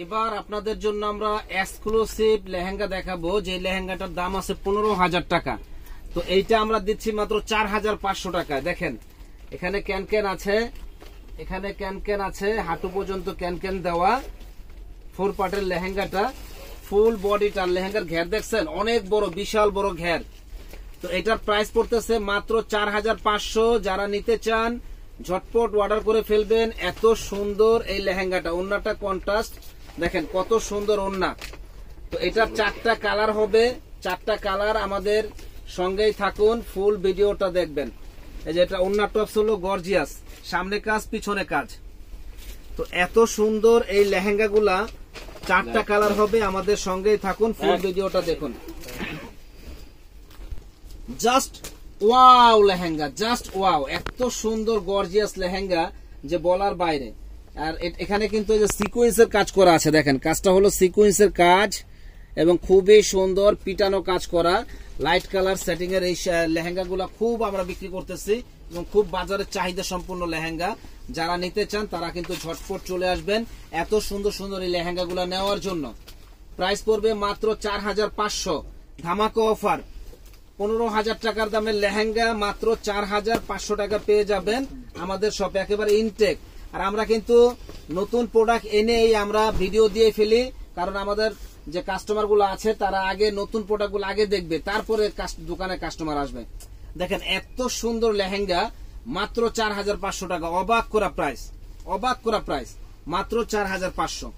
এবার আপনাদের জন্য আমরা এক্সক্লুসিভ লেহেঙ্গা দেখাবো, যে লেহেঙ্গাটার দাম আছে 15,000 টাকা। তো এইটা আমরা দিচ্ছি মাত্র 4,500 টাকা। দেখেন এখানে ক্যান আছে, এখানে ক্যান আছে, হাঁটু পর্যন্ত ক্যান দেওয়া, 4 পার্টের লেহেঙ্গাটা, ফুল বডিটার লেহেঙ্গার ঘের দেখছেন অনেক বড়, বিশাল বড় ঘের। তো এটার প্রাইস পড়তেছে মাত্র 4,500। যারা নিতে চান ঝটপট অর্ডার করে ফেলবেন। এত সুন্দর এই লেহেঙ্গাটা, ওন্নাটা কন্ট্রাস্ট দেখেন কত সুন্দর ওন্না। তো এটার 4টা কালার হবে, 4টা কালার। আমাদের সঙ্গেই থাকুন, ফুল ভিডিওটা দেখবেন। এই যে এটা ওন্না টপস হলো গর্জিয়াস, সামনে কাজ পিছনে কাজ। তো এত সুন্দর এই লেহেঙ্গাগুলা 4টা কালার হবে, আমাদের সঙ্গেই থাকুন, ফুল ভিডিওটা দেখুন। Just wow lehenga, just wow, এত সুন্দর গর্জিয়াস লেহেঙ্গা যে বলার বাইরে। আর এখানে কিন্তু এই যে সিকোয়েন্সের কাজ করা আছে, দেখেন কাজটা হলো সিকোয়েন্সের কাজ এবং খুবই সুন্দর পিটানো কাজ করা। লাইট কালার সেটিং এর এই লেহেঙ্গা গুলা খুব আমরা বিক্রি করতেছি এবং খুব বাজারের চাহিদা সম্পূর্ণ লেহেঙ্গা। যারা নিতে চান তারা কিন্তু ঝটপট চলে আসবেন এত সুন্দর সুন্দর এই লেহেঙ্গা গুলা নেওয়ার জন্য। প্রাইস পড়বে মাত্র 4,500, ধামাকা অফার। 15,000 টাকার দামের লেহেঙ্গা মাত্র 4,500 টাকা পেয়ে যাবেন আমাদের শপে, একেবারে ইনটেক। আর আমরা কিন্তু নতুন প্রোডাক্ট এনেই আমরা ভিডিও দিয়ে ফেলি, কারণ আমাদের যে কাস্টমার গুলো আছে তারা আগে নতুন প্রোডাক্ট গুলো আগে দেখবে, তারপরে দোকানে কাস্টমার আসবে। দেখেন এত সুন্দর লেহেঙ্গা মাত্র 4,500 টাকা। অবাক করা প্রাইস, অবাক করা প্রাইস, মাত্র 4,500।